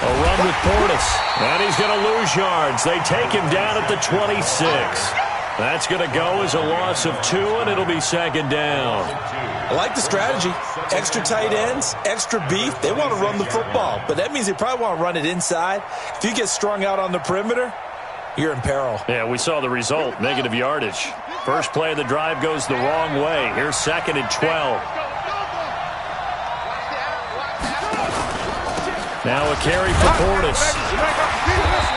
A run with Portis. And he's going to lose yards. They take him down at the 26. That's going to go as a loss of 2, and it'll be second down. I like the strategy. Extra tight ends, extra beef. They want to run the football, but that means they probably want to run it inside. If you get strung out on the perimeter, you're in peril. Yeah, we saw the result, negative yardage. First play of the drive goes the wrong way. Here's second and 12. Now a carry for Portis.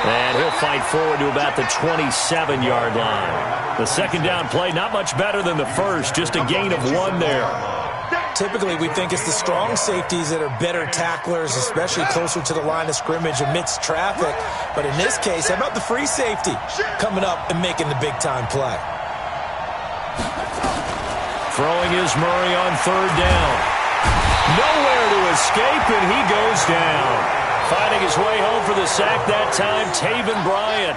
And he'll fight forward to about the 27-yard line. The second down play, not much better than the first, just a gain of 1 there. Typically, we think it's the strong safeties that are better tacklers, especially closer to the line of scrimmage amidst traffic. But in this case, how about the free safety coming up and making the big-time play? Throwing is Murray on third down. Nowhere to escape, and he goes down. Finding his way home for the sack that time, Taven Bryan.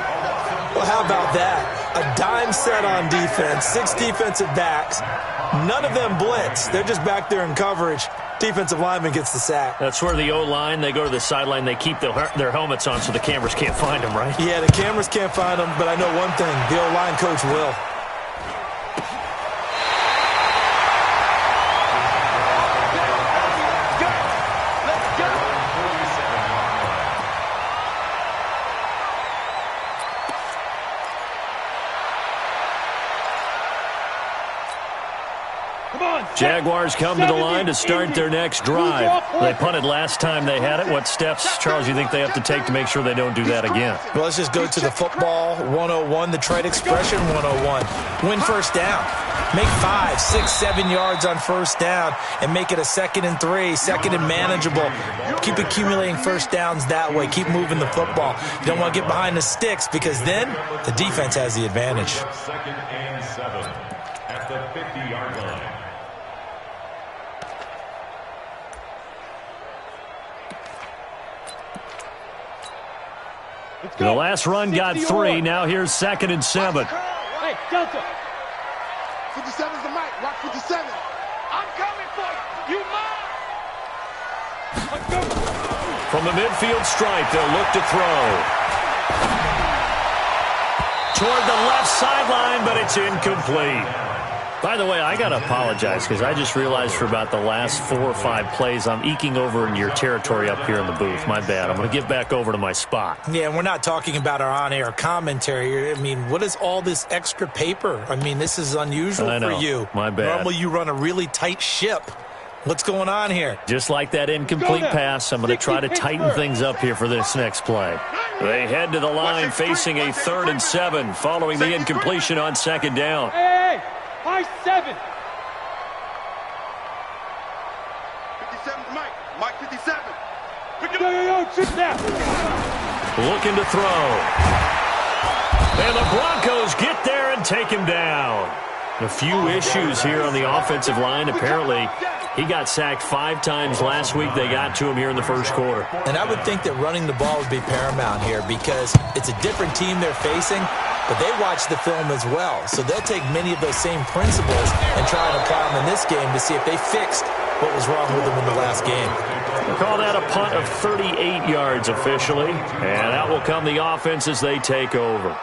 Well, how about that? A dime set on defense, 6 defensive backs. None of them blitz. They're just back there in coverage. Defensive lineman gets the sack. That's where the O-line, they go to the sideline, they keep their helmets on so the cameras can't find them, right? Yeah, the cameras can't find them, but I know one thing. The O-line coach will. Jaguars come to the line to start their next drive. They punted last time they had it. What steps, Charles, you think they have to take to make sure they don't do that again? Well, let's just go to the football 101, the trade expression 101. Win first down. Make 5, 6, 7 yards on first down and make it a 2nd and 3, 2nd and manageable. Keep accumulating first downs that way. Keep moving the football. You don't want to get behind the sticks because then the defense has the advantage. 2nd and 7 at the 50-yard line. The last run got 3. Now here's 2nd and 7. Hey, Delta. 57's the mic. Rock 57. I'm coming for you. You mine. From the midfield stripe, they'll look to throw. Toward the left sideline, but it's incomplete. By the way, I got to apologize because I just realized for about the last 4 or 5 plays, I'm eking over in your territory up here in the booth. My bad. I'm going to get back over to my spot. Yeah, and we're not talking about our on-air commentary. I mean, what is all this extra paper? I mean, this is unusual for you. My bad. Normally you run a really tight ship. What's going on here? Just like that incomplete pass, I'm going to try to tighten things up here for this next play. They head to the line facing a 3rd and 7 following the incompletion on 2nd down. Hey! High 7. 57's Mike. Mike 57. Yo, sit down. Looking to throw. And the Broncos get there and take him down. A few issues here on the offensive line. Apparently, he got sacked 5 times last week. They got to him here in the first quarter. And I would think that running the ball would be paramount here because it's a different team they're facing, but they watch the film as well. So they'll take many of those same principles and try and apply them in this game to see if they fixed what was wrong with them in the last game. We'll call that a punt of 38 yards officially. And out will come the offense as they take over.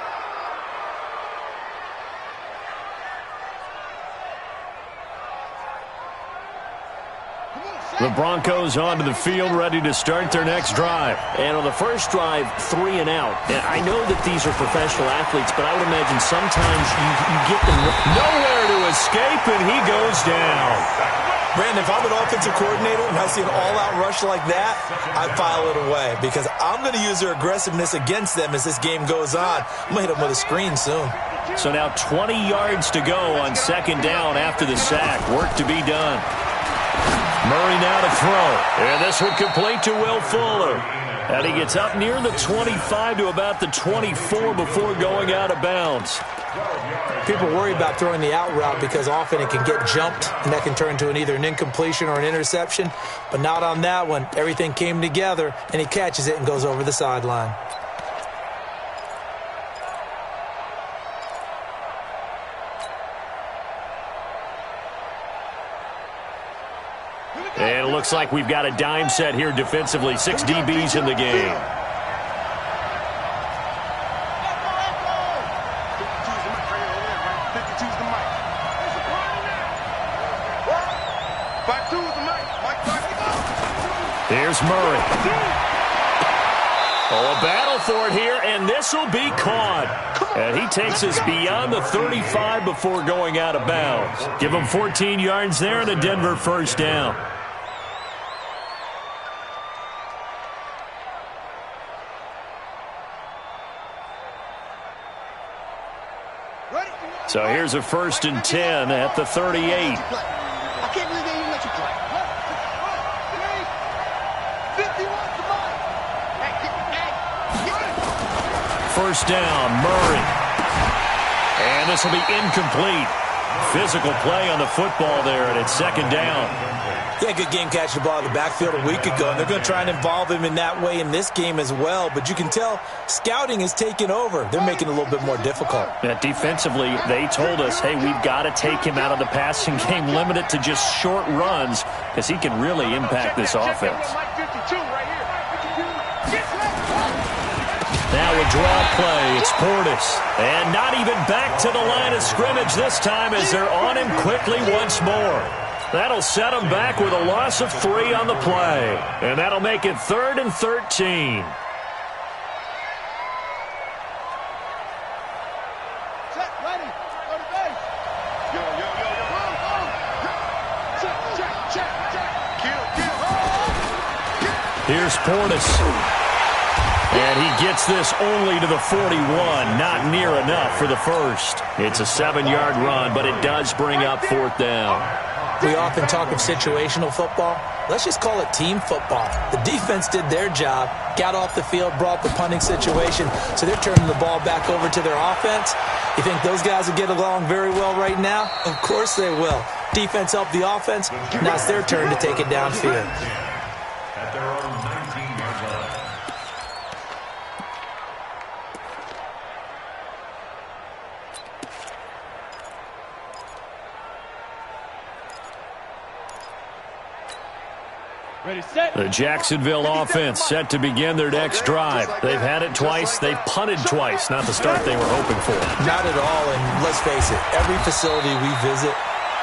The Broncos onto the field, ready to start their next drive. And on the first drive, 3 and out. And I know that these are professional athletes, but I would imagine sometimes you get them nowhere to escape, and he goes down. Brandon, if I'm an offensive coordinator and I see an all-out rush like that, I file it away because I'm going to use their aggressiveness against them as this game goes on. I'm going to hit them with a screen soon. So now 20 yards to go on 2nd down after the sack. Work to be done. Murray now to throw. And this one complete to Will Fuller. And he gets up near the 25 to about the 24 before going out of bounds. People worry about throwing the out route because often it can get jumped, and that can turn into either an incompletion or an interception. But not on that one. Everything came together, and he catches it and goes over the sideline. And it looks looks like we've got a dime set here defensively. 6 DBs in the game. Here's Murray. Oh, a battle for it here, and this will be caught. And he takes us beyond the 35 before going out of bounds. Give him 14 yards there and a Denver first down. So here's a 1st and 10 at the 38. I can't believe they even let you play. 1st down, Murray. And this will be incomplete. Physical play on the football there, and it's 2nd down. Yeah, good game catching the ball in the backfield a week ago, and they're going to try and involve him in that way in this game as well. But you can tell scouting is taking over. They're making it a little bit more difficult. Yeah, defensively, they told us, hey, we've got to take him out of the passing game, limit it to just short runs, because he can really impact this offense. Now a draw play. It's Portis. And not even back to the line of scrimmage this time as they're on him quickly once more. That'll set him back with a loss of 3 on the play. And that'll make it 3rd and 13. Here's Portis. And he gets this only to the 41. Not near enough for the first. It's a 7-yard run, but it does bring up 4th down. We often talk of situational football. Let's just call it team football. The defense did their job, got off the field, brought the punting situation, so they're turning the ball back over to their offense. You think those guys will get along very well right now? Of course they will. Defense helped the offense. Now it's their turn to take it downfield. At their own 19-yard line. The Jacksonville offense set to begin their next drive. They've had it twice. They've punted twice. Not the start they were hoping for. Not at all, and let's face it, every facility we visit,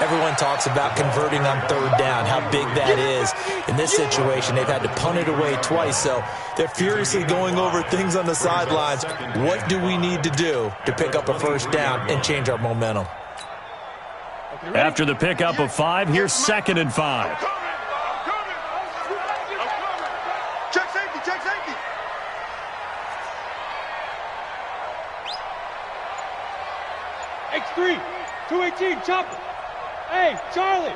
everyone talks about converting on 3rd down, how big that is. In this situation, they've had to punt it away twice, so they're furiously going over things on the sidelines. What do we need to do to pick up a 1st down and change our momentum? After the pickup of 5, here's 2nd and 5. X3, 218, chopper. Hey, Charlie.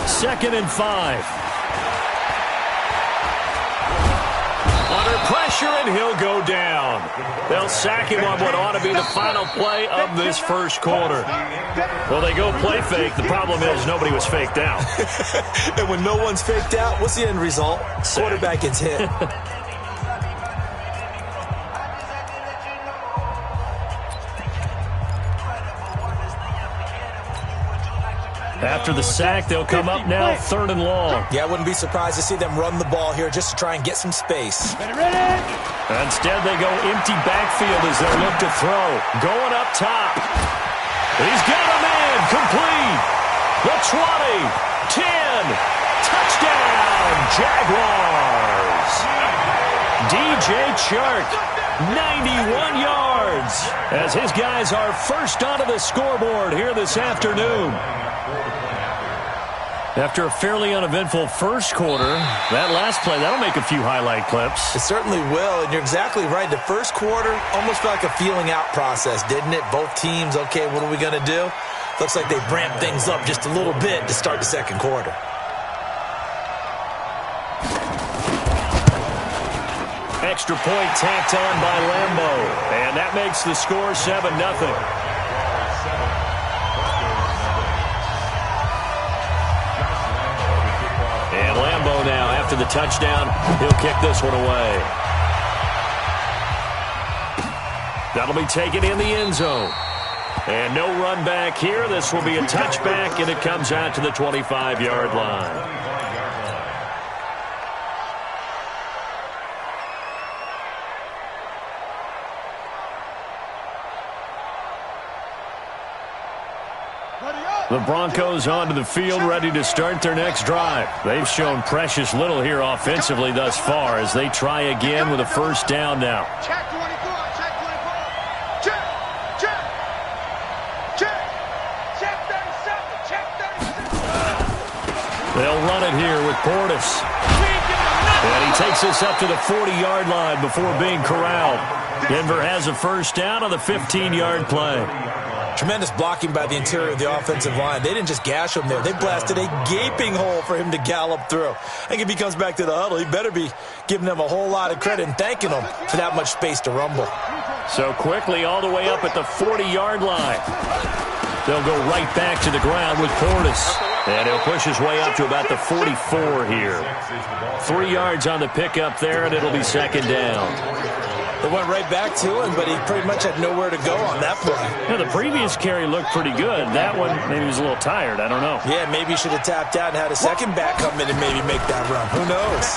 2nd and 5. Under pressure, and he'll go down. They'll sack him on what ought to be the final play of this first quarter. Well, they go play fake. The problem is nobody was faked out. And when no one's faked out, what's the end result? Quarterback gets hit. After the sack, they'll come up now 3rd and long. Yeah, I wouldn't be surprised to see them run the ball here just to try and get some space. Instead, they go empty backfield as they look to throw. Going up top. He's got a man. Complete. The 20. 10. Touchdown, Jaguars. DJ Chark, 91 yards, as his guys are first onto the scoreboard here this afternoon. After a fairly uneventful first quarter, that last play, that'll make a few highlight clips. It certainly will, and you're exactly right. The first quarter almost felt like a feeling out process, didn't it? Both teams, okay, what are we going to do? Looks like they've ramped things up just a little bit to start the second quarter. Extra point tacked on by Lambo, and that makes the score 7-0. And Lambo now, after the touchdown, he'll kick this one away. That'll be taken in the end zone. And no run back here. This will be a touchback, and it comes out to the 25-yard line. The Broncos onto the field, ready to start their next drive. They've shown precious little here offensively thus far as they try again with a first down now. Check 24, check 24. Check, check, check, check 37, check 37. They'll run it here with Portis. And he takes us up to the 40-yard line before being corralled. Denver has a first down on the 15-yard play. Tremendous blocking by the interior of the offensive line. They didn't just gash him there. They blasted a gaping hole for him to gallop through. I think if he comes back to the huddle, he better be giving them a whole lot of credit and thanking them for that much space to rumble. So quickly all the way up at the 40-yard line. They'll go right back to the ground with Portis. And he'll push his way up to about the 44 here. 3 yards on the pickup there, and it'll be second down. They went right back to him, but he pretty much had nowhere to go on that play. Yeah, the previous carry looked pretty good. That one, maybe he was a little tired. I don't know. Yeah, maybe he should have tapped out and had a second back come in and maybe make that run. Who knows?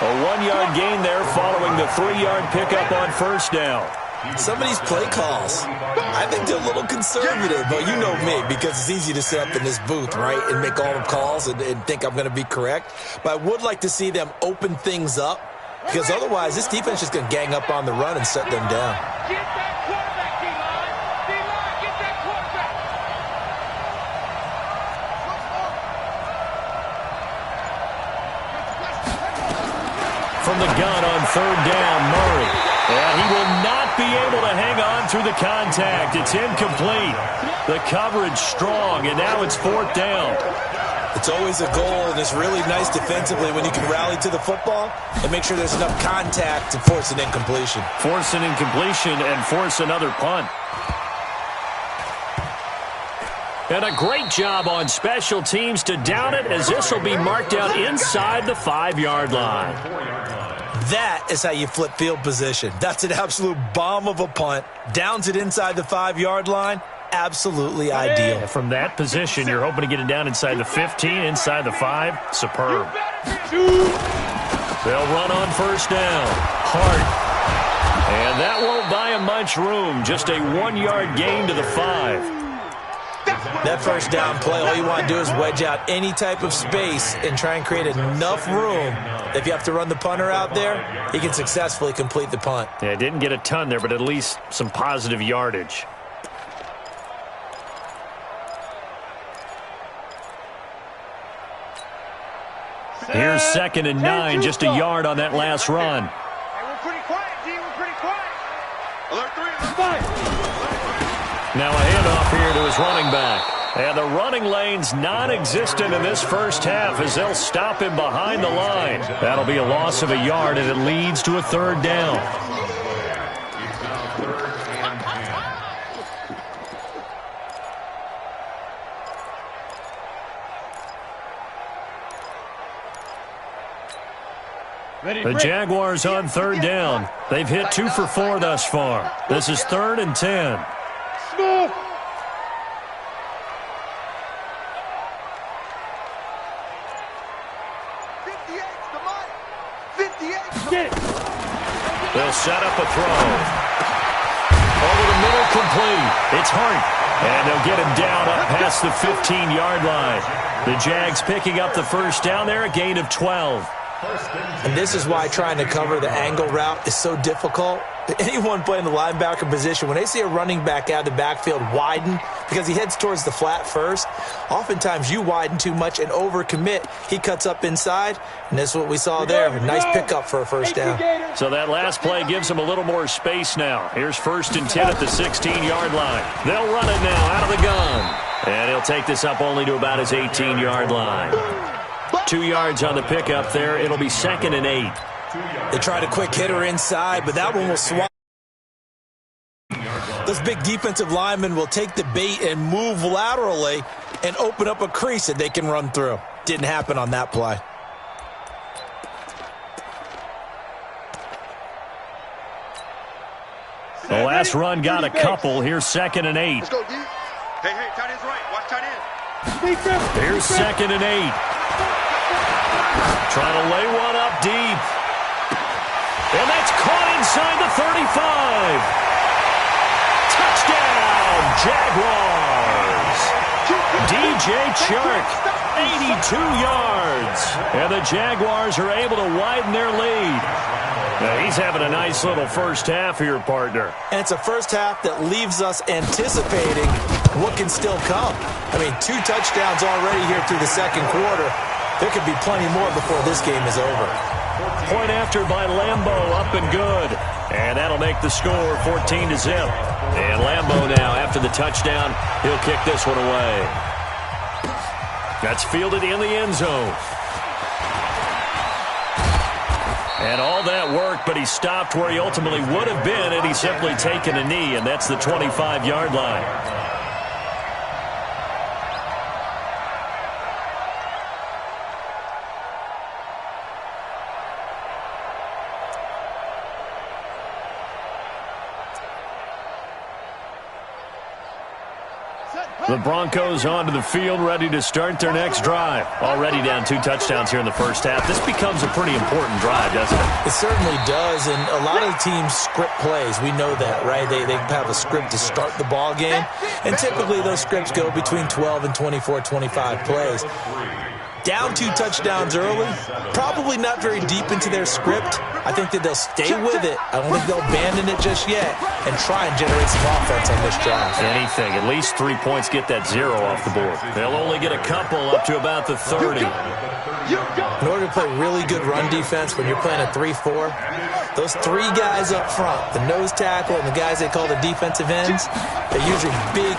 A 1-yard gain there following the 3-yard pickup on first down. Some of these play calls, I think they're a little conservative, but you know me, because it's easy to sit up in this booth, right, and make all the calls and think I'm going to be correct. But I would like to see them open things up, because otherwise this defense is going to gang up on the run and shut them down. Get that quarterback, D-line. D-line, get that quarterback. From the gun on third down, Murray. And he will not be able to hang on through the contact. It's incomplete. The coverage strong, and now it's fourth down. It's always a goal, and it's really nice defensively when you can rally to the football and make sure there's enough contact to force an incompletion. Force an incompletion and force another punt. And a great job on special teams to down it, as this will be marked out inside the 5-yard line. That is how you flip field position. That's an absolute bomb of a punt. Downs it inside the 5-yard line. Absolutely ideal. From that position, you're hoping to get it down inside the 15, inside the 5. Superb. They'll run on first down. Hart. And that won't buy him much room. Just a 1-yard gain to the 5. That first down play, all you want to do is wedge out any type of space and try and create enough room. If you have to run the punter out there, he can successfully complete the punt. Yeah, didn't get a ton there, but at least some positive yardage. Here's 2nd and 9, just a yard on that last run. Hey, we're pretty quiet, D. We're pretty quiet. Alert 3, alert 5. Now a handoff here to his running back. And the running lane's non-existent in this first half as they'll stop him behind the line. That'll be a loss of a yard, and it leads to a third down. The Jaguars on third down. They've hit 2 for 4 thus far. This is 3rd and 10. Smooth. They'll set up a throw. Over the middle, complete. It's Hart. And they'll get him down up past the 15-yard line. The Jags picking up the first down there, a gain of 12. And this is why trying to cover the angle route is so difficult. Anyone playing the linebacker position, when they see a running back out of the backfield widen because he heads towards the flat first, oftentimes you widen too much and overcommit. He cuts up inside, and that's what we saw there. A nice pickup for a first down. So that last play gives him a little more space now. Here's 1st and 10 at the 16-yard line. They'll run it now out of the gun. And he'll take this up only to about his 18-yard line. 2 yards on the pickup there. It'll be 2nd and 8. They tried a quick hitter inside, but that one will swat. Those big defensive linemen will take the bait and move laterally and open up a crease that they can run through. Didn't happen on that play. The last run got a couple. Here's 2nd and 8. Let's go, D. Hey, tight end's right. Watch tight end. Here's 2nd and 8. Trying to lay one up deep. And that's caught inside the 35. Touchdown, Jaguars. DJ Chark, 82 yards. And the Jaguars are able to widen their lead. Now, he's having a nice little first half here, partner. And it's a first half that leaves us anticipating what can still come. I mean, 2 touchdowns already here through the second quarter. There could be plenty more before this game is over. Point after by Lambo, up and good. And that'll make the score 14-0. And Lambo now, after the touchdown, he'll kick this one away. That's fielded in the end zone. And all that work, but he stopped where he ultimately would have been had he simply taken a knee, and that's the 25-yard line. The Broncos onto the field, ready to start their next drive. Already down 2 touchdowns here in the first half. This becomes a pretty important drive, doesn't it? It certainly does, and a lot of the teams script plays. We know that, right? They have a script to start the ball game, and typically those scripts go between 12 and 24, 25 plays. Down 2 touchdowns early, probably not very deep into their script. I think that they'll stay with it. I don't think they'll abandon it just yet and try and generate some offense on this drive. Anything. At least 3 points get that 0 off the board. They'll only get a couple up to about the 30. In order to play really good run defense when you're playing a 3-4, those 3 guys up front, the nose tackle and the guys they call the defensive ends, they're usually big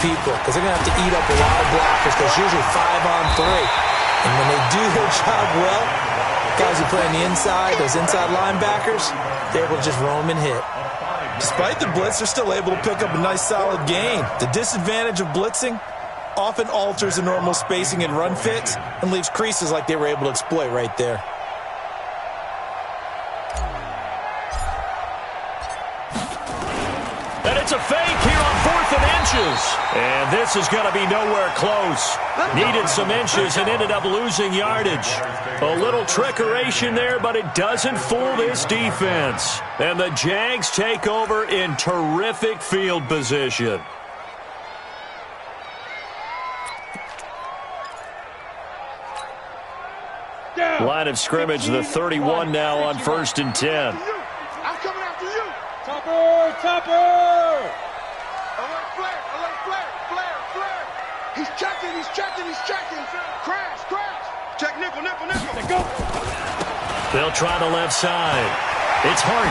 people because they're going to have to eat up a lot of blockers. There's usually 5 on 3. And when they do their job well, guys who play on the inside, those inside linebackers, they're able to just roam and hit. Despite the blitz, they're still able to pick up a nice solid gain. The disadvantage of blitzing often alters the normal spacing and run fits and leaves creases like they were able to exploit right there. And it's a fake here on 4th and inches. And this is going to be nowhere close. Needed some inches and ended up losing yardage. A little trickeration there, but it doesn't fool this defense. And the Jags take over in terrific field position. Line of scrimmage, the 31 now on 1st and 10. I'm coming after you. Topper! Alert flare. He's checking. Crash. Check nickel. Let's go. They'll try the left side. It's Hart.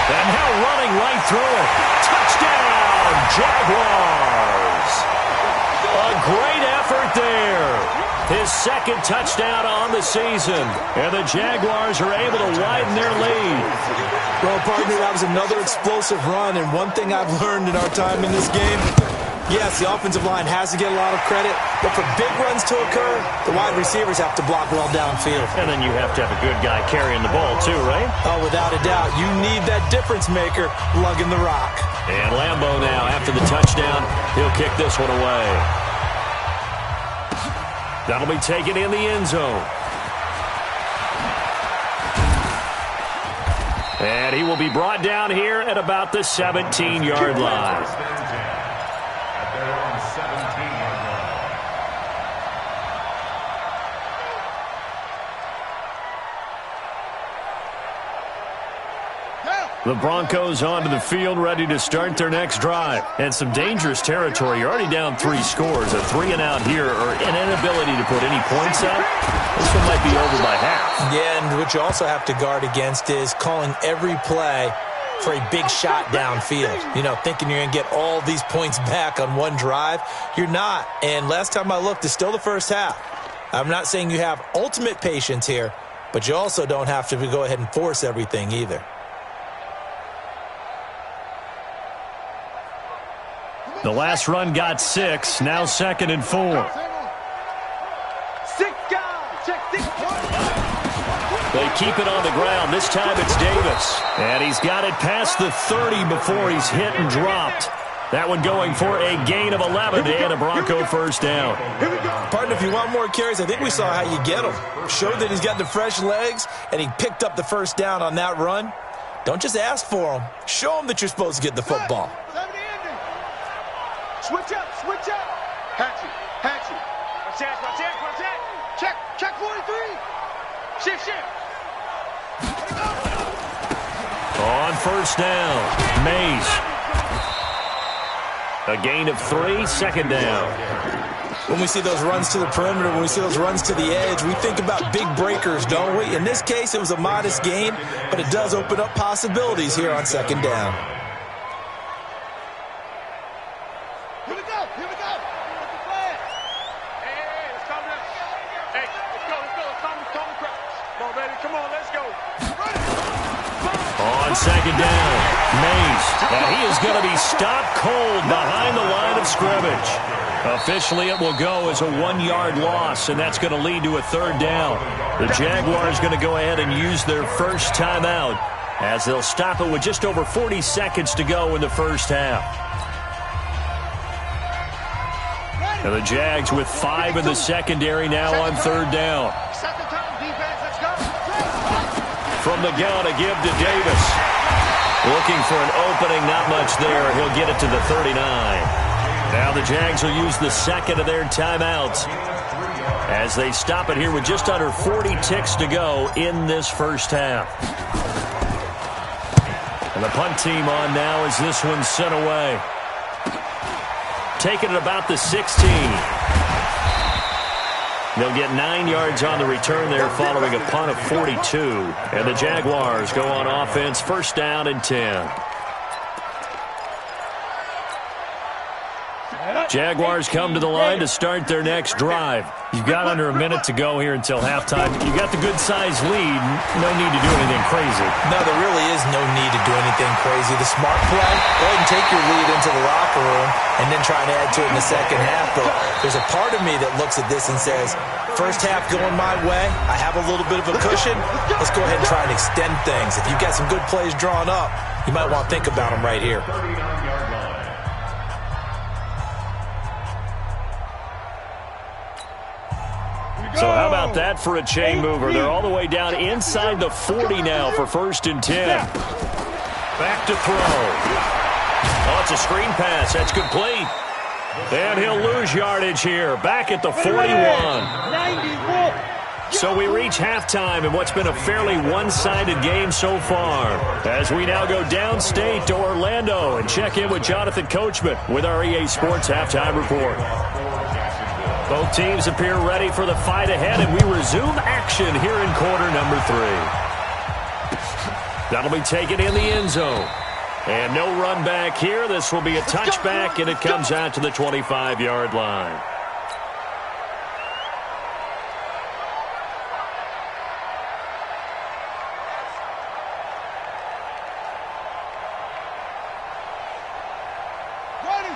And now running right through it. Touchdown, Jaguars. A great effort there. His 2nd touchdown on the season. And the Jaguars are able to widen their lead. Well, partner, that was another explosive run, and one thing I've learned in our time in this game, yes, the offensive line has to get a lot of credit, but for big runs to occur, the wide receivers have to block well downfield. And then you have to have a good guy carrying the ball too, right? Oh, without a doubt. You need that difference maker lugging the rock. And Lambo now, after the touchdown, he'll kick this one away. That'll be taken in the end zone. And he will be brought down here at about the 17-yard line. The Broncos onto the field, ready to start their next drive. And some dangerous territory. You're already down 3 scores. A 3 and out here, or an inability to put any points up. This one might be over by half. Yeah, and what you also have to guard against is calling every play for a big shot downfield. You know, thinking you're going to get all these points back on one drive. You're not. And last time I looked, it's still the first half. I'm not saying you have ultimate patience here, but you also don't have to go ahead and force everything either. The last run got 6, now 2nd and 4. 6 guys. Check 6 points. They keep it on the ground. This time it's Davis. And he's got it past the 30 before he's hit and dropped. That one going for a gain of 11 and a Bronco first down. Partner, if you want more carries, I think we saw how you get them. Showed that he's got the fresh legs, and he picked up the first down on that run. Don't just ask for them. Show them that you're supposed to get the football. Switch up, switch up. Hatchet, hatchet. Watch that, watch that, watch that. Check 43. Shift. On first down, Mays. A gain of 3, second down. When we see those runs to the perimeter, when we see those runs to the edge, we think about big breakers, don't we? In this case, it was a modest gain, but it does open up possibilities here on second down. Here we go. What's the plan? Hey, it's coming up. Hey, let's go. It's coming crowd. Come on, baby, come on, let's go. On second down, Mays. Now he is going to be stopped cold behind the line of scrimmage. Officially, it will go as a 1-yard loss, and that's going to lead to a third down. The Jaguars going to go ahead and use their first timeout as they'll stop it with just over 40 seconds to go in the first half. And the Jags with 5 in the secondary now on third down. Second time, defense, let's go. From the gun, a give to Davis. Looking for an opening, not much there. He'll get it to the 39. Now the Jags will use the second of their timeouts as they stop it here with just under 40 ticks to go in this first half. And the punt team on now as this one's sent away. Taking it about the 16. They'll get 9 yards on the return there following a punt of 42. And the Jaguars go on offense, first down and 10. Jaguars come to the line to start their next drive. You've got under a minute to go here until halftime. You got the good-sized lead. No need to do anything crazy. No, there really is no need to do anything crazy. The smart play, go ahead and take your lead into the locker room and then try and add to it in the second half. But there's a part of me that looks at this and says, first half going my way, I have a little bit of a cushion. Let's go ahead and try and extend things. If you've got some good plays drawn up, you might want to think about them right here. So how about that for a chain mover? They're all the way down inside the 40 now for first and 10. Back to throw. Oh, it's a screen pass. That's complete. And he'll lose yardage here. Back at the 41. So we reach halftime in what's been a fairly one-sided game so far. As we now go downstate to Orlando and check in with Jonathan Coachman with our EA Sports Halftime Report. Both teams appear ready for the fight ahead, and we resume action here in quarter number 3. That'll be taken in the end zone. And no run back here. This will be a touchback, and it comes out to the 25-yard line.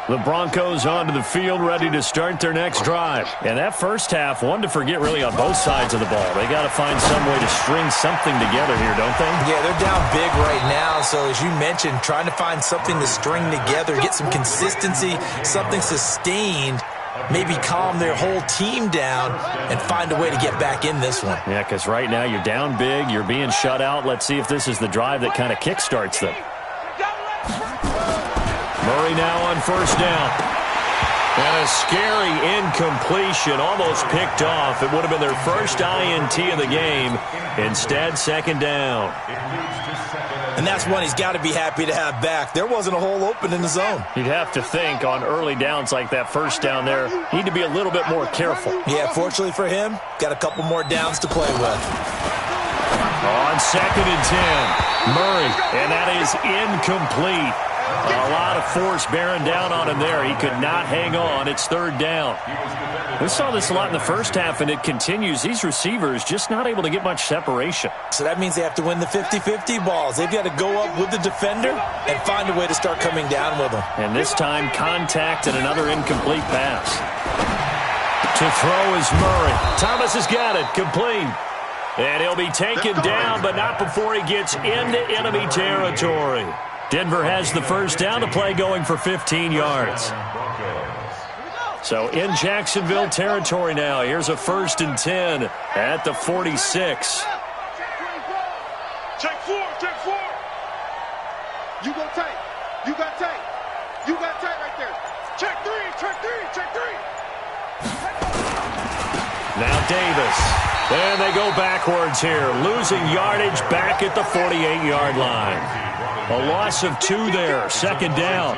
The Broncos onto the field, ready to start their next drive. And that first half, one to forget really on both sides of the ball. They got to find some way to string something together here, don't they? Yeah, they're down big right now. So as you mentioned, trying to find something to string together, get some consistency, something sustained, maybe calm their whole team down and find a way to get back in this one. Yeah, because right now you're down big, you're being shut out. Let's see if this is the drive that kind of kickstarts them. Murray now on first down. And a scary incompletion, almost picked off. It would have been their first INT of the game. Instead, second down. And that's one he's got to be happy to have back. There wasn't a hole open in the zone. You'd have to think on early downs like that first down there, need to be a little bit more careful. Yeah, fortunately for him, got a couple more downs to play with. On second and 10, Murray, and that is incomplete. A lot of force bearing down on him there. He could not hang on. It's third down. We saw this a lot in the first half, and it continues. These receivers just not able to get much separation. So that means they have to win the 50-50 balls. They've got to go up with the defender and find a way to start coming down with them. And this time, contact and another incomplete pass. To throw is Murray. Thomas has got it. Complete. And he'll be taken down, but not before he gets into enemy territory. Denver has the first down, the play going for 15 yards. So in Jacksonville territory now. Here's a 1st and 10 at the 46. Check 4, check 4. You go tight. You got tight. You got tight right there. Check 3, check 3, check 3. Now Davis. And they go backwards here, losing yardage back at the 48-yard line. A loss of 2 there, 2nd down.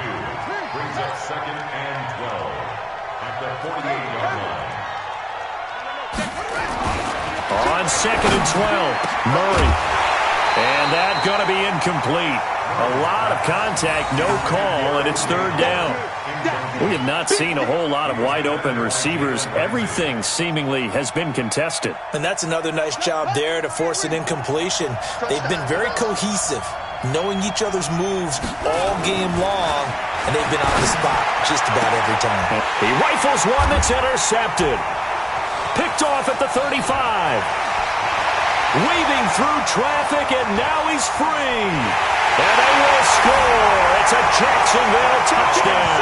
Brings up 2nd and 12 at the 48-yard line. On 2nd and 12, Murray. And that's going to be incomplete. A lot of contact, no call, and it's 3rd down. We have not seen a whole lot of wide-open receivers. Everything seemingly has been contested. And that's another nice job there to force an incompletion. They've been very cohesive, knowing each other's moves all game long, and they've been on the spot just about every time. He rifles one that's intercepted. Picked off at the 35. Weaving through traffic, and now he's free. And they will score. It's a Jacksonville touchdown.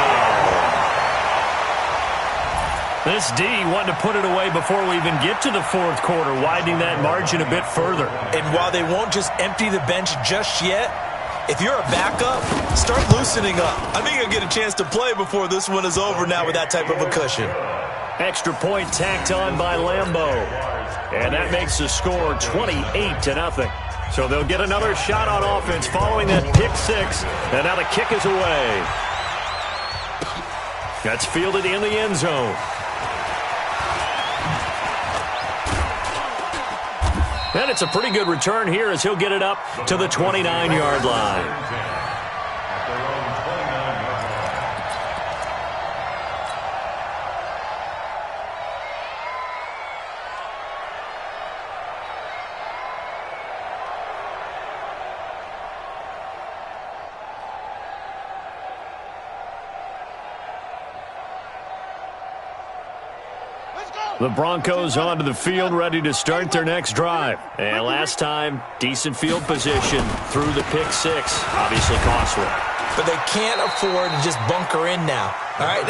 This D wanted to put it away before we even get to the 4th quarter, widening that margin a bit further. And while they won't just empty the bench just yet, if you're a backup, start loosening up. I think you'll get a chance to play before this one is over now with that type of a cushion. Extra point tacked on by Lambeau. And that makes the score 28-0. So they'll get another shot on offense following that pick 6. And now the kick is away. That's fielded in the end zone. And it's a pretty good return here as he'll get it up to the 29-yard line. The Broncos onto the field, ready to start their next drive. And last time, decent field position through the pick 6. Obviously costly. But they can't afford to just bunker in now. All right,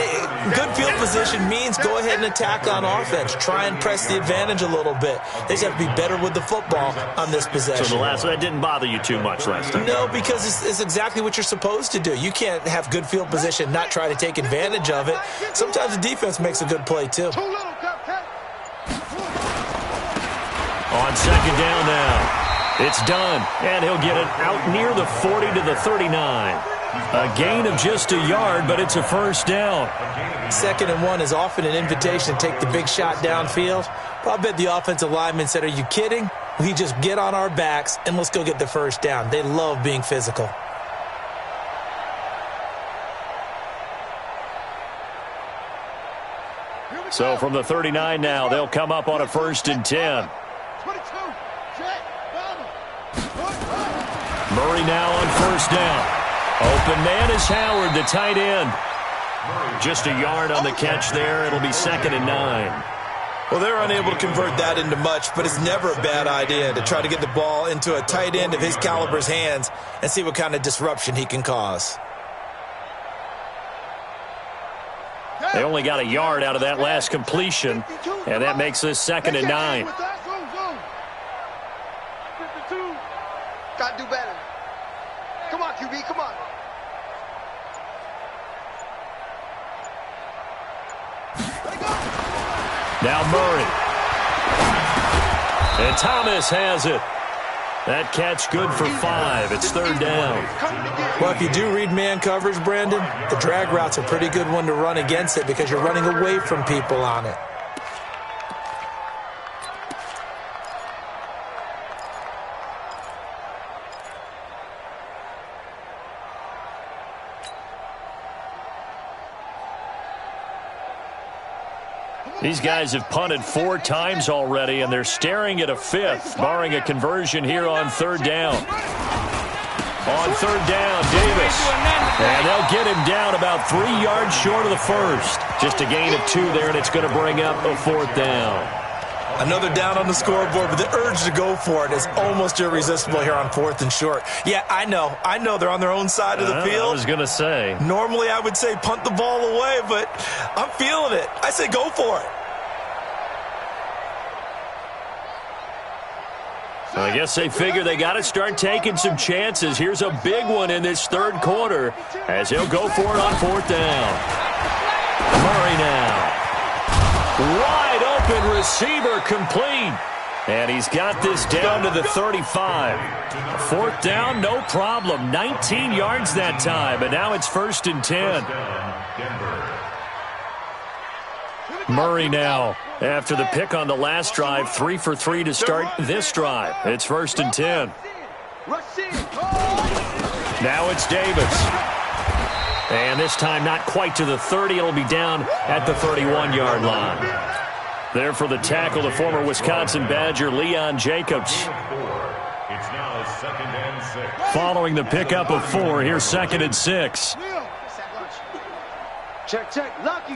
good field position means go ahead and attack on offense. Try and press the advantage a little bit. They just have to be better with the football on this possession. So that didn't bother you too much last time? No, because it's exactly what you're supposed to do. You can't have good field position, not try to take advantage of it. Sometimes the defense makes a good play, too. On 2nd down now. It's done, and he'll get it out near the 40 to the 39. A gain of just a yard, but it's a 1st down. 2nd and 1 is often an invitation to take the big shot downfield. But I bet the offensive lineman said, are you kidding? We just get on our backs, and let's go get the 1st down. They love being physical. So from the 39 now, they'll come up on a 1st and 10. Murray now on 1st down. Open man is Howard, the tight end. Just a yard on the catch there. It'll be 2nd and 9. Well, they're unable to convert that into much, but it's never a bad idea to try to get the ball into a tight end of his caliber's hands and see what kind of disruption he can cause. They only got a yard out of that last completion, and that makes this 2nd and 9. Got to do better. Come on, QB, come on. Now Murray. And Thomas has it. That catch good for 5. It's 3rd down. Well, if you do read man coverage, Brandon, the drag route's a pretty good one to run against it because you're running away from people on it. These guys have punted 4 times already, and they're staring at a 5th, barring a conversion here on 3rd down. On 3rd down, Davis. And they'll get him down about 3 yards short of the 1st. Just a gain of 2 there, and it's going to bring up a 4th down. Another down on the scoreboard, but the urge to go for it is almost irresistible here on 4th and short. Yeah, I know they're on their own side of the field. I was going to say. Normally I would say punt the ball away, but I'm feeling it. I say go for it. I guess they figure they got to start taking some chances. Here's a big one in this third quarter as he'll go for it on 4th down. Murray now. Wide open receiver complete. And he's got this down to the 35. 4th down, no problem. 19 yards that time, and now it's 1st and 10. Murray now, after the pick on the last drive, 3 for 3 to start this drive. It's 1st and 10. Now it's Davis. And this time not quite to the 30. It'll be down at the 31-yard line. There for the tackle, the former Wisconsin Badger, Leon Jacobs. It's now 2nd and 6. Following the pickup of 4, here's 2nd and 6. Check. Lucky.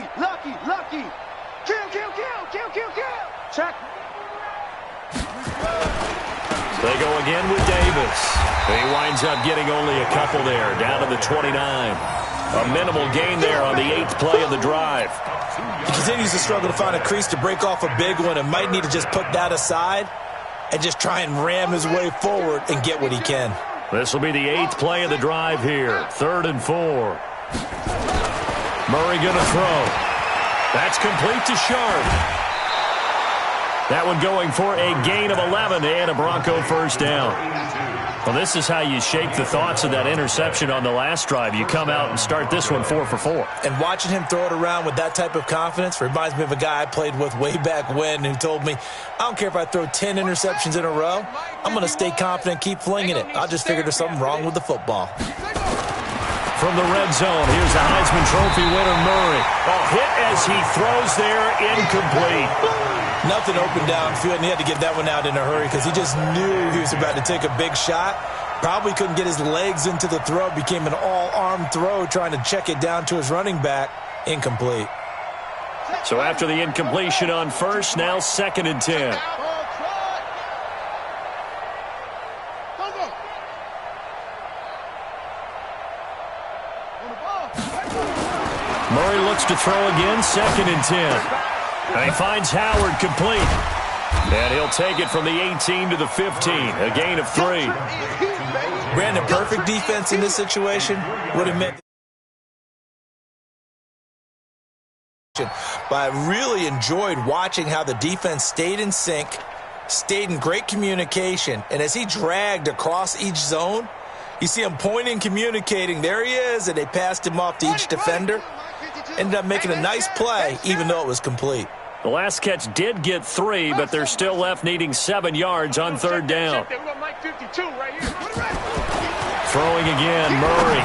Kill. Check. They go again with Davis. He winds up getting only a couple there, down to the 29. A minimal gain there on the 8th play of the drive. He continues to struggle to find a crease to break off a big one and might need to just put that aside and just try and ram his way forward and get what he can. This will be the 8th play of the drive here. 3rd and 4. Murray going to throw. That's complete to Sharp. That one going for a gain of 11 and a Bronco 1st down. Well, this is how you shake the thoughts of that interception on the last drive. You come out and start this one 4 for 4. And watching him throw it around with that type of confidence reminds me of a guy I played with way back when who told me, I don't care if I throw 10 interceptions in a row. I'm going to stay confident, keep flinging it. I just figured there's something wrong with the football. From the red zone, here's the Heisman Trophy winner, Murray. A hit as he throws there, incomplete. Nothing open downfield, and he had to get that one out in a hurry because he just knew he was about to take a big shot. Probably couldn't get his legs into the throw. Became an all-arm throw trying to check it down to his running back. Incomplete. So after the incompletion on 1st, now 2nd and 10. Murray looks to throw again, 2nd and 10. And he finds Howard complete. And he'll take it from the 18 to the 15, a gain of 3. Brandon, perfect defense in this situation would have meant. But I really enjoyed watching how the defense stayed in sync, stayed in great communication, and as he dragged across each zone, you see him pointing, communicating. There he is, and they passed him off to each defender. Ended up making a nice play, even though it was complete. The last catch did get 3, but they're still left needing 7 yards on 3rd down. Throwing again, Murray.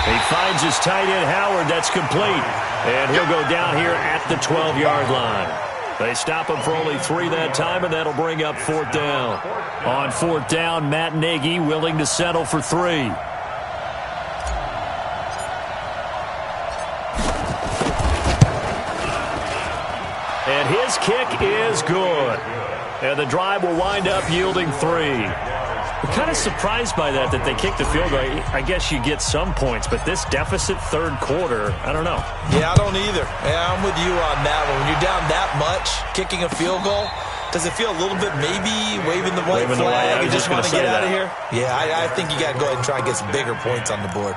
He finds his tight end, Howard. That's complete. And he'll go down here at the 12-yard line. They stop him for only 3 that time, and that'll bring up 4th down. On 4th down, Matt Nagy willing to settle for 3. And his kick is good. And the drive will wind up yielding 3. I'm kind of surprised by that they kicked the field goal. I guess you get some points, but this deficit 3rd quarter, I don't know. Yeah, I don't either. Yeah, I'm with you on that one. When you're down that much, kicking a field goal, does it feel a little bit maybe waving the white flag and just want to get out of here? Yeah, I think you got to go ahead and try and get some bigger points on the board.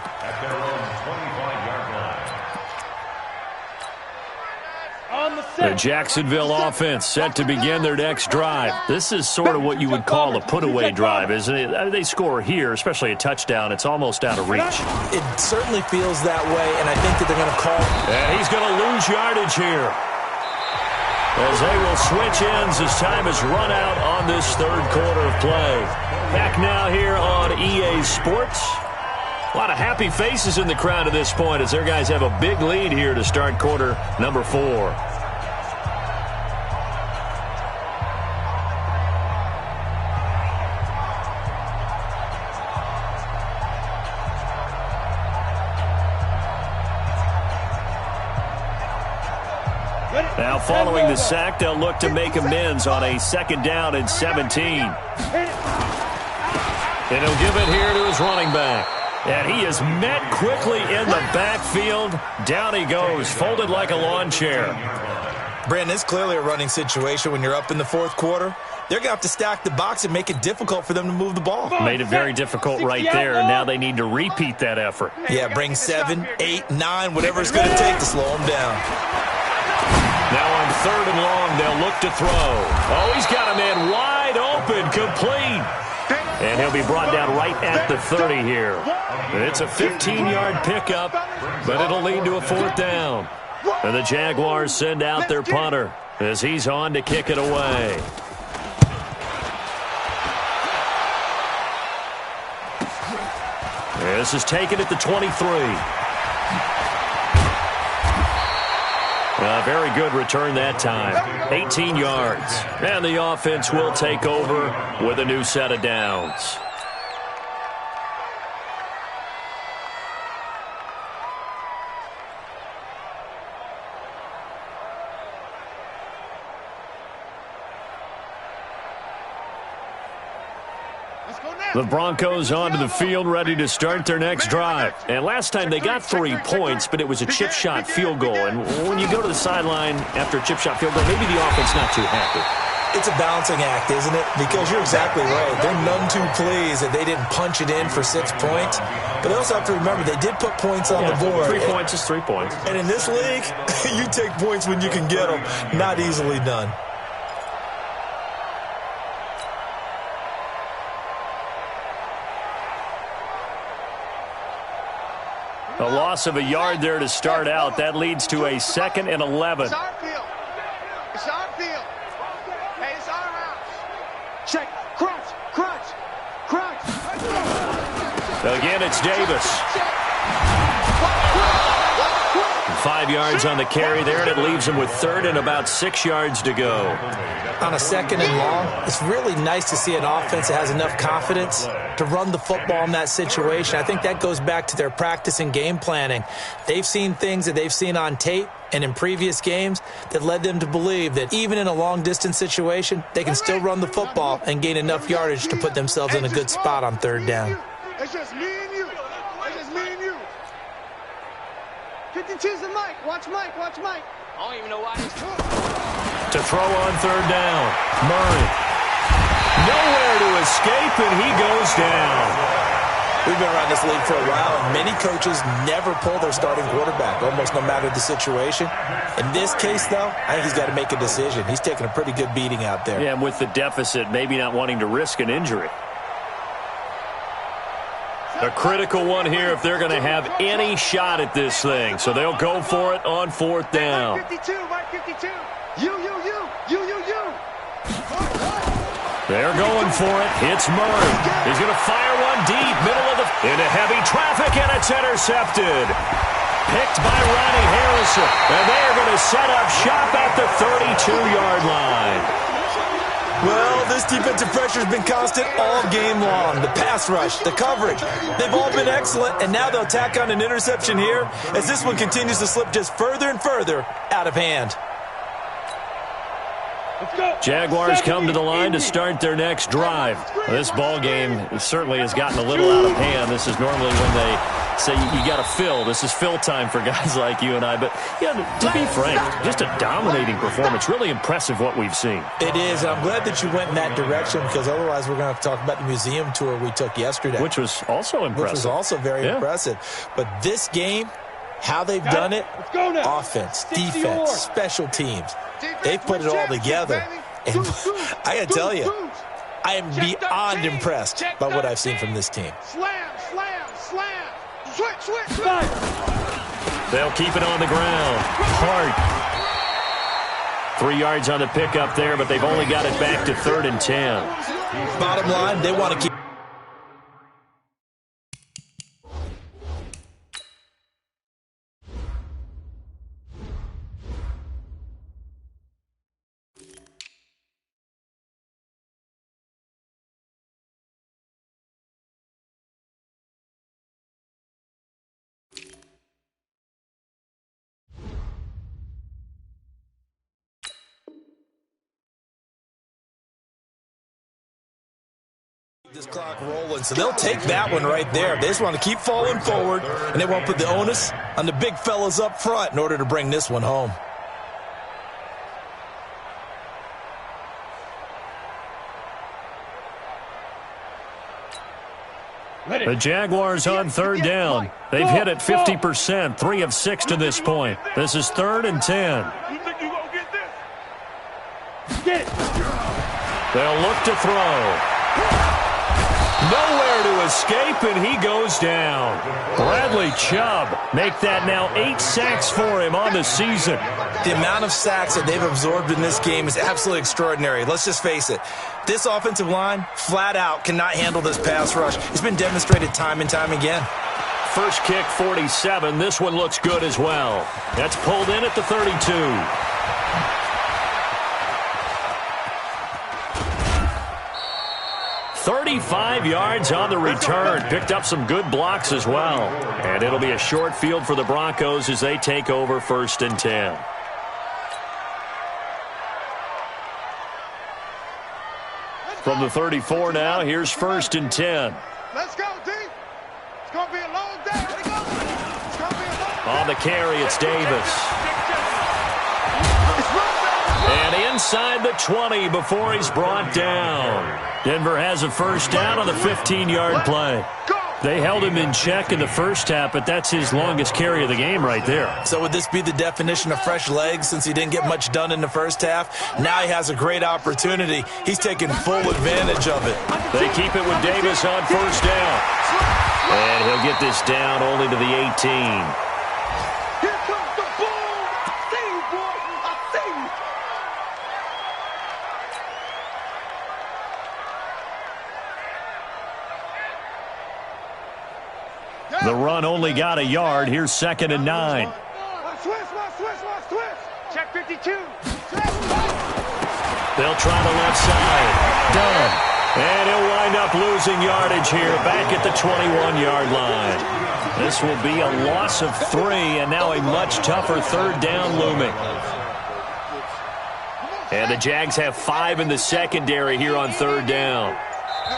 The Jacksonville offense set to begin their next drive. This is sort of what you would call a put-away drive, isn't it? They score here, especially a touchdown. It's almost out of reach. It certainly feels that way, and I think that they're going to call. And he's going to lose yardage here, as they will switch ends as time has run out on this 3rd quarter of play. Back now here on EA Sports. A lot of happy faces in the crowd at this point as their guys have a big lead here to start quarter number 4. Now Now, following the sack, they'll look to make amends on a 2nd down and 17. And he'll give it here to his running back. And he is met quickly in the backfield. Down he goes, folded like a lawn chair. Brandon, it's clearly a running situation when you're up in the 4th quarter. They're going to have to stack the box and make it difficult for them to move the ball. Made it very difficult right there. Now they need to repeat that effort. Yeah, bring 7, 8, 9, whatever it's going to take to slow them down. Now on 3rd and long, they'll look to throw. Oh, he's got a man wide open, complete. And he'll be brought down right at the 30 here. It's a 15-yard pickup, but it'll lead to a 4th down. And the Jaguars send out their punter as he's on to kick it away. This is taken at the 23. A very good return that time. 18 yards. And the offense will take over with a new set of downs. The Broncos onto the field, ready to start their next drive. And last time they got 3 points, but it was a chip shot field goal. And when you go to the sideline after a chip shot field goal, maybe the offense not too happy. It's a balancing act, isn't it? Because you're exactly right. They're none too pleased that they didn't punch it in for 6 points. But they also have to remember they did put points on the board. 3 points is 3 points. And in this league, you take points when you can get them. Not easily done. A loss of a yard there to start out. That leads to a 2nd and 11. It's our field. It's our field. Hey, it's our house. Check. Crunch. Crunch. Crunch. Again, it's Davis. 5 yards on the carry there, and it leaves him with 3rd and about 6 yards to go. On a 2nd and long, it's really nice to see an offense that has enough confidence to run the football in that situation. I think that goes back to their practice and game planning. They've seen things that they've seen on tape and in previous games that led them to believe that even in a long-distance situation, they can still run the football and gain enough yardage to put themselves in a good spot on 3rd down. It's just me and you. It's just me and you. 52's the Mike. Watch Mike. Watch Mike. I don't even know why he's To throw on 3rd down. Murray. Nowhere to escape, and he goes down. We've been around this league for a while, and many coaches never pull their starting quarterback, almost no matter the situation. In this case, though, I think he's got to make a decision. He's taking a pretty good beating out there. Yeah, and with the deficit, maybe not wanting to risk an injury. A critical one here if they're going to have any shot at this thing. So they'll go for it on 4th down. Mike 52. Mike 52. You. They're going for it. It's Murray. He's going to fire one deep, into heavy traffic, and it's intercepted. Picked by Ronnie Harrison. And they're going to set up shop at the 32-yard line. Well, this defensive pressure has been constant all game long. The pass rush, the coverage, they've all been excellent, and now they'll tack on an interception here as this one continues to slip just further and further out of hand. Jaguars come to the line to start their next drive. This ball game certainly has gotten a little out of hand. This is normally when they say you got to fill. This is fill time for guys like you and I. But, yeah, to be frank, just a dominating performance. Really impressive what we've seen. It is. I'm glad that you went in that direction because otherwise we're going to have to talk about the museum tour we took yesterday. Which was also impressive. Which was also very impressive. But this game, how they've done it, offense, defense, special teams, they've put it all together. And I got to tell you, I am beyond impressed by what I've seen from this team. Slam. Switch. They'll keep it on the ground. Hard. 3 yards on the pickup there, but they've only got it back to 3rd and 10. Bottom line, they want to keep This clock rolling, so they'll take that one right there. They just want to keep falling forward, and they won't put the onus on the big fellas up front in order to bring this one home. The Jaguars on third down. They've hit it 50%, 3 of 6 to this point. This is 3rd and 10. You think you gonna get this? Get it. They'll look to throw. Nowhere to escape, and he goes down. Bradley Chubb make that now 8 sacks for him on the season. The amount of sacks that they've absorbed in this game is absolutely extraordinary. Let's just face it. This offensive line, flat out, cannot handle this pass rush. It's been demonstrated time and time again. First kick, 47. This one looks good as well. That's pulled in at the 32. 35 yards on the return. Picked up some good blocks as well. And it'll be a short field for the Broncos as they take over 1st and 10. From the 34 now, here's 1st and 10. Let's go, D. It's going to be a long day. Let's go. It's going to be a long day. On the carry, it's Davis. And inside the 20 before he's brought down. Denver has a first down on the 15-yard play. They held him in check in the first half, but that's his longest carry of the game right there. So would this be the definition of fresh legs since he didn't get much done in the first half? Now he has a great opportunity. He's taking full advantage of it. They keep it with Davis on first down. And he'll get this down only to the 18. Here comes the ball. I see you, boy. I see you. The run only got a yard. Here's 2nd and 9. Switch. Check 52. They'll try the left side. Done. And he'll wind up losing yardage here back at the 21-yard line. This will be a loss of 3, and now a much tougher 3rd down looming. And the Jags have 5 in the secondary here on 3rd down.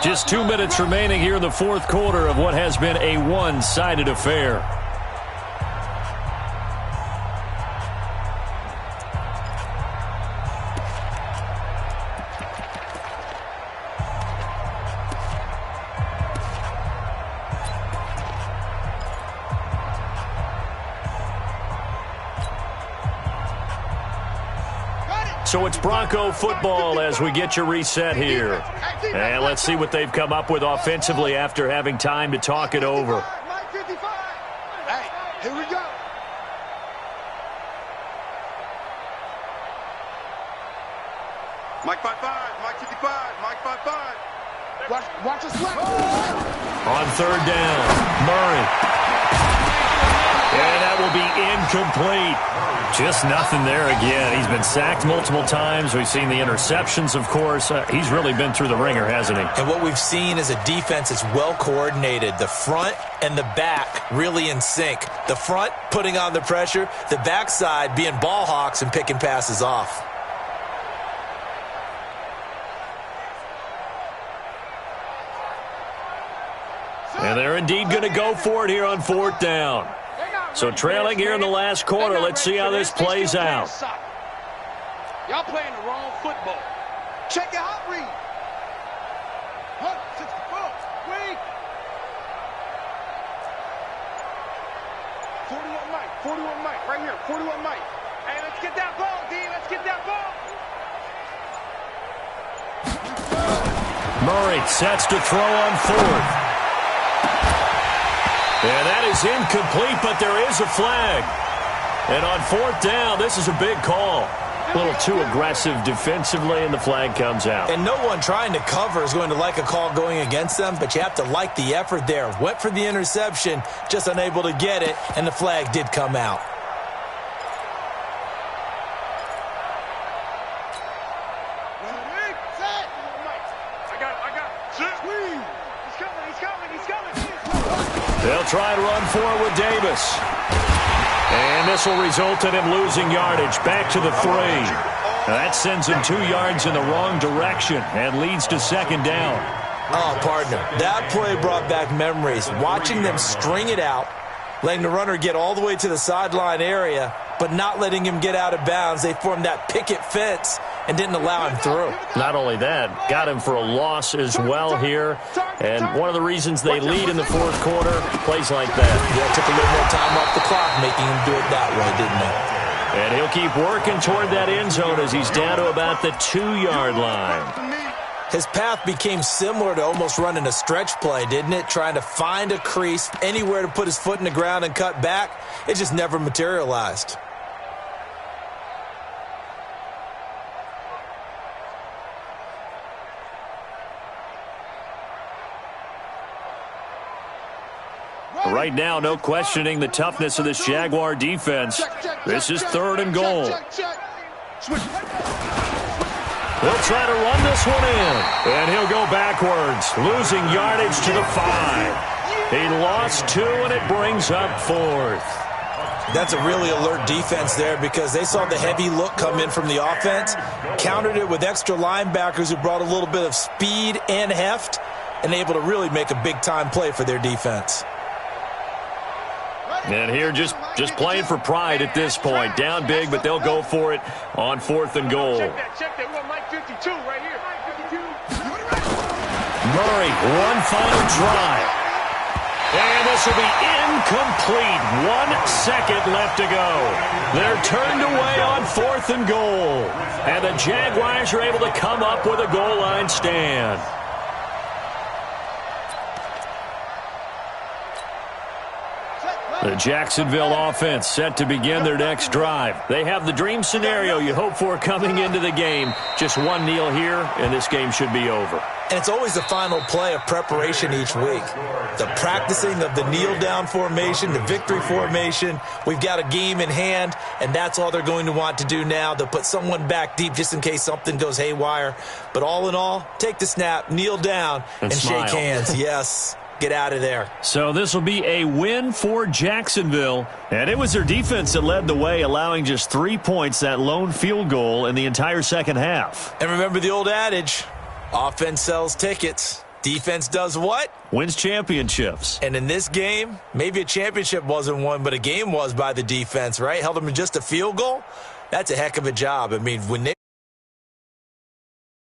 Just 2 minutes remaining here in the 4th quarter of what has been a one-sided affair. So it's Bronco football as we get you reset here. And let's see what they've come up with offensively after having time to talk it over. Hey, here we go. Mike 5-5, Mike 55, Mike 5-5. Watch us left. On 3rd down, Murray. And that will be incomplete. Just nothing there again. He's been sacked multiple times. We've seen the interceptions, of course. He's really been through the ringer, hasn't he? And what we've seen is a defense that's well coordinated. The front and the back really in sync. The front putting on the pressure. The backside being ball hawks and picking passes off. And they're indeed going to go for it here on 4th down. So trailing here in the last quarter. Let's see how this plays out. Y'all playing the wrong football. Check your hot read. 164. Wait. 41 Mike. 41 Mike. Right here. 41 Mike. Hey, let's get that ball, D. Let's get that ball. Murray sets to throw on 4th. And that is incomplete, but there is a flag. And on 4th down, this is a big call. A little too aggressive defensively, and the flag comes out. And no one trying to cover is going to like a call going against them, but you have to like the effort there. Went for the interception, just unable to get it, and the flag did come out. They'll try to run forward with Davis. And this will result in him losing yardage back to the 3. Now that sends him 2 yards in the wrong direction and leads to 2nd down. Oh, partner, that play brought back memories. Watching them string it out, letting the runner get all the way to the sideline area, but not letting him get out of bounds. They formed that picket fence and didn't allow him through. Not only that, got him for a loss as well here. And one of the reasons they lead in the fourth quarter, plays like that. Yeah, took a little more time off the clock, making him do it that way, didn't it? And he'll keep working toward that end zone as he's down to about the 2-yard line. His path became similar to almost running a stretch play, didn't it? Trying to find a crease, anywhere to put his foot in the ground and cut back. It just never materialized. Right now, no questioning the toughness of this Jaguar defense. This is 3rd and goal. He'll try to run this one in, and he'll go backwards, losing yardage to the 5. He lost 2, and it brings up 4th. That's a really alert defense there because they saw the heavy look come in from the offense, countered it with extra linebackers who brought a little bit of speed and heft, and able to really make a big-time play for their defense. And here just playing for pride at this point. Down big, but they'll go for it on 4th and goal. Check that. We got Mike 52 right here. Mike 52. Murray, one final try. And this will be incomplete. 1 second left to go. They're turned away on 4th and goal. And the Jaguars are able to come up with a goal line stand. The Jacksonville offense set to begin their next drive. They have the dream scenario you hope for coming into the game. Just one kneel here, and this game should be over. And it's always the final play of preparation each week. The practicing of the kneel-down formation, the victory formation. We've got a game in hand, and that's all they're going to want to do now. They'll put someone back deep just in case something goes haywire. But all in all, take the snap, kneel down, and shake hands. Yes. Get out of there. So this will be a win for Jacksonville. And it was their defense that led the way, allowing just 3 points, that lone field goal in the entire second half. And remember the old adage, offense sells tickets. Defense does what? Wins championships. And in this game, maybe a championship wasn't won, but a game was by the defense, right? Held them in just a field goal. That's a heck of a job. I mean, when they